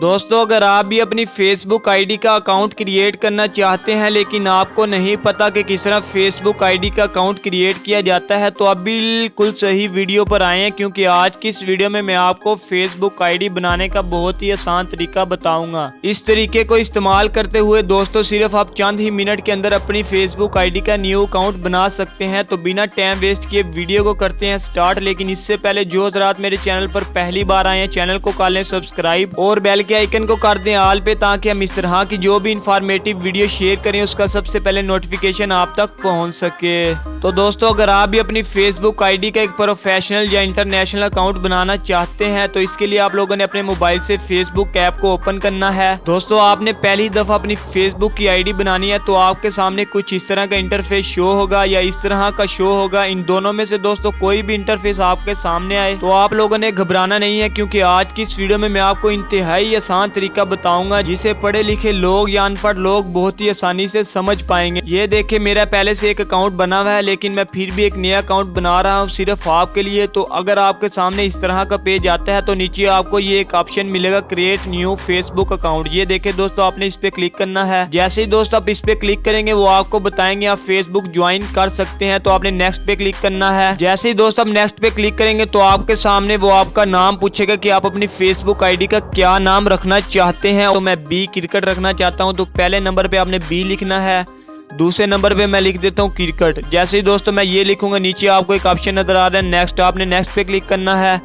दोस्तों अगर आप भी अपनी फेसबुक आईडी का अकाउंट क्रिएट करना चाहते हैं लेकिन आपको नहीं पता कि किस तरह फेसबुक आईडी का अकाउंट क्रिएट किया जाता है तो आप बिल्कुल सही वीडियो पर आए हैं, क्योंकि आज की इस वीडियो में मैं आपको फेसबुक आईडी बनाने का बहुत ही आसान तरीका बताऊंगा। इस तरीके को इस्तेमाल करते हुए दोस्तों सिर्फ आप चंद ही मिनट के अंदर अपनी फेसबुक आईडी का न्यू अकाउंट बना सकते हैं। तो बिना टाइम वेस्ट किए वीडियो को करते हैं स्टार्ट। लेकिन इससे पहले जो हज़रात मेरे चैनल पर पहली बार आए हैं चैनल को कर लें सब्सक्राइब और बेल के आइकन को कर दें ऑल पे, ताकि हम इस तरह की जो भी इंफॉर्मेटिव वीडियो शेयर करें उसका सबसे पहले नोटिफिकेशन आप तक पहुंच सके। तो दोस्तों अगर आप भी अपनी फेसबुक आईडी का एक प्रोफेशनल या इंटरनेशनल अकाउंट बनाना चाहते हैं तो इसके लिए आप लोगों ने अपने मोबाइल से फेसबुक ऐप को ओपन करना है। दोस्तों आपने पहली दफा अपनी फेसबुक की आईडी बनानी है तो आपके सामने कुछ इस तरह का इंटरफेस शो होगा या इस तरह का शो होगा। इन दोनों में से दोस्तों कोई भी इंटरफेस आपके सामने आए तो आप लोगों ने घबराना नहीं है, क्योंकि आज की इस वीडियो में मैं आपको इंतहाई आसान तरीका बताऊंगा जिसे पढ़े लिखे लोग या अनपढ़ लोग बहुत ही आसानी से समझ पाएंगे। ये देखिए मेरा पहले से एक अकाउंट बना हुआ है लेकिन मैं फिर भी एक नया अकाउंट बना रहा हूँ सिर्फ आपके लिए। तो अगर आपके सामने इस तरह का पेज आता है तो नीचे आपको ये एक ऑप्शन मिलेगा क्रिएट न्यू फेसबुक अकाउंट। ये देखिए दोस्तों आपने इस पे क्लिक करना है। जैसे ही दोस्तों आप इस पे क्लिक करेंगे वो आपको बताएंगे आप फेसबुक ज्वाइन कर सकते हैं, तो आपने नेक्स्ट पे क्लिक करना है। जैसे ही दोस्तों आप नेक्स्ट पे क्लिक करेंगे तो आपके सामने वो आपका नाम पूछेगा कि आप अपनी फेसबुक आईडी का क्या नाम रखना चाहते हैं। तो मैं बी क्रिकेट रखना चाहता हूं, तो पहले नंबर पे आपने बी लिखना है, दूसरे नंबर पे मैं लिख देता हूं क्रिकेट। जैसे ही दोस्तों मैं ये लिखूंगा नीचे आपको एक ऑप्शन नजर आ रहा है नेक्स्ट, आपने नेक्स्ट पे क्लिक करना है।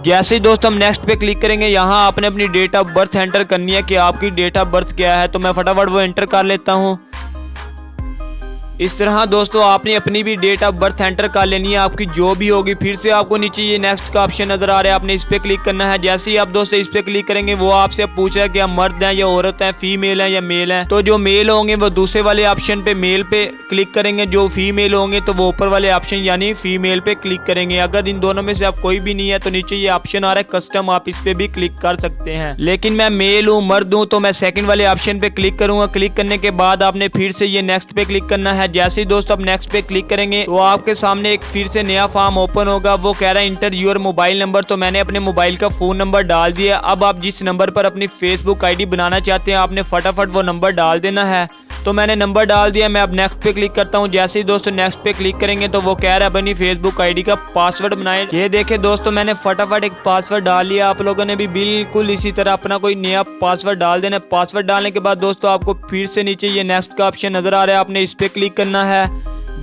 जैसे ही दोस्तों हम नेक्स्ट पे क्लिक करेंगे यहाँ आपने अपनी डेट ऑफ बर्थ एंटर करनी है कि आपकी डेट ऑफ बर्थ क्या है। तो मैं फटाफट वो एंटर कर लेता हूँ। इस तरह दोस्तों आपने अपनी भी डेट ऑफ बर्थ एंटर कर लेनी है आपकी जो भी होगी। फिर से आपको नीचे ये नेक्स्ट का ऑप्शन नजर आ रहा है, आपने इस पे क्लिक करना है। जैसे ही आप दोस्तों इस पे क्लिक करेंगे वो आपसे पूछ रहा है कि आप मर्द हैं या औरत हैं, फीमेल हैं या मेल हैं। तो जो मेल होंगे वो दूसरे वाले ऑप्शन पे मेल पे क्लिक करेंगे, जो फीमेल होंगे तो वो ऊपर वाले ऑप्शन यानी फीमेल पे क्लिक करेंगे। अगर इन दोनों में से आप कोई भी नहीं है तो नीचे ये ऑप्शन आ रहा है कस्टम, आप इस पे भी क्लिक कर सकते हैं। लेकिन मैं मेल हूँ मर्द हूँ तो मैं सेकंड वाले ऑप्शन पे क्लिक करूंगा। क्लिक करने के बाद आपने फिर से ये नेक्स्ट पे क्लिक करना है। जैसे ही दोस्तों नेक्स्ट पे क्लिक करेंगे तो आपके सामने एक फिर से नया फॉर्म ओपन होगा। वो कह रहा है इंटर योर मोबाइल नंबर, तो मैंने अपने मोबाइल का फोन नंबर डाल दिया। अब आप जिस नंबर पर अपनी फेसबुक आईडी बनाना चाहते हैं आपने फटाफट वो नंबर डाल देना है। तो मैंने नंबर डाल दिया, मैं अब नेक्स्ट पे क्लिक करता हूँ। जैसे ही दोस्तों नेक्स्ट पे क्लिक करेंगे तो वो कह रहा है अपनी फेसबुक आईडी का पासवर्ड बनाए। ये देखे दोस्तों मैंने फटाफट एक पासवर्ड डाल लिया। आप लोगों ने भी बिल्कुल इसी तरह अपना कोई नया पासवर्ड डाल देना। पासवर्ड डालने के बाद दोस्तों आपको फिर से नीचे ये नेक्स्ट का ऑप्शन नजर आ रहा है, आपने इस पे क्लिक करना है।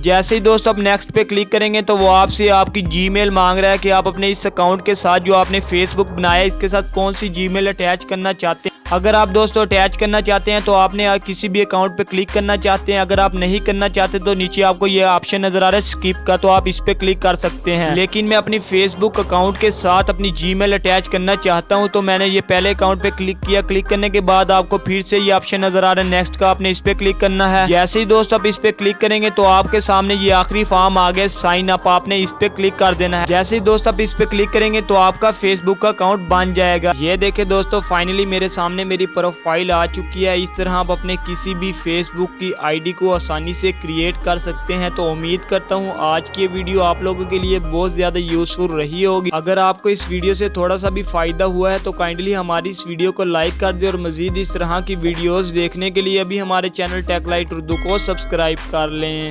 जैसे ही दोस्तों आप नेक्स्ट पे क्लिक करेंगे तो वो आपसे आपकी जीमेल मांग रहा है कि आप अपने इस अकाउंट के साथ जो आपने फेसबुक बनाया इसके साथ कौन सी जीमेल अटैच करना चाहते हैं। अगर आप दोस्तों अटैच करना चाहते हैं तो आपने किसी भी अकाउंट पे क्लिक करना चाहते हैं। अगर आप नहीं करना चाहते तो नीचे आपको ये ऑप्शन नजर आ रहा है स्किप का, तो आप इस पे क्लिक कर सकते हैं। लेकिन मैं अपनी फेसबुक अकाउंट के साथ अपनी जीमेल अटैच करना चाहता हूँ तो मैंने ये पहले अकाउंट पे क्लिक किया। क्लिक करने के बाद आपको फिर से ये ऑप्शन नजर आ रहा है नेक्स्ट का, आपने इस पे क्लिक करना है। जैसे ही दोस्तों आप इस पे क्लिक करेंगे तो आपके सामने ये आखिरी फॉर्म आ गया साइन अप, आपने इस पे क्लिक कर देना है। जैसे ही दोस्तों आप इस पे क्लिक करेंगे तो आपका फेसबुक का अकाउंट बन जाएगा। ये देखे दोस्तों फाइनली मेरे सामने मेरी प्रोफाइल आ चुकी है। इस तरह आप अपने किसी भी फेसबुक की आईडी को आसानी से क्रिएट कर सकते हैं। तो उम्मीद करता हूँ आज की वीडियो आप लोगों के लिए बहुत ज्यादा यूजफुल रही होगी। अगर आपको इस वीडियो से थोड़ा सा भी फायदा हुआ है तो काइंडली हमारी इस वीडियो को लाइक कर दे और मजीद इस तरह की वीडियोस देखने के लिए अभी हमारे चैनल टेक लाइट उर्दू को सब्सक्राइब कर लें।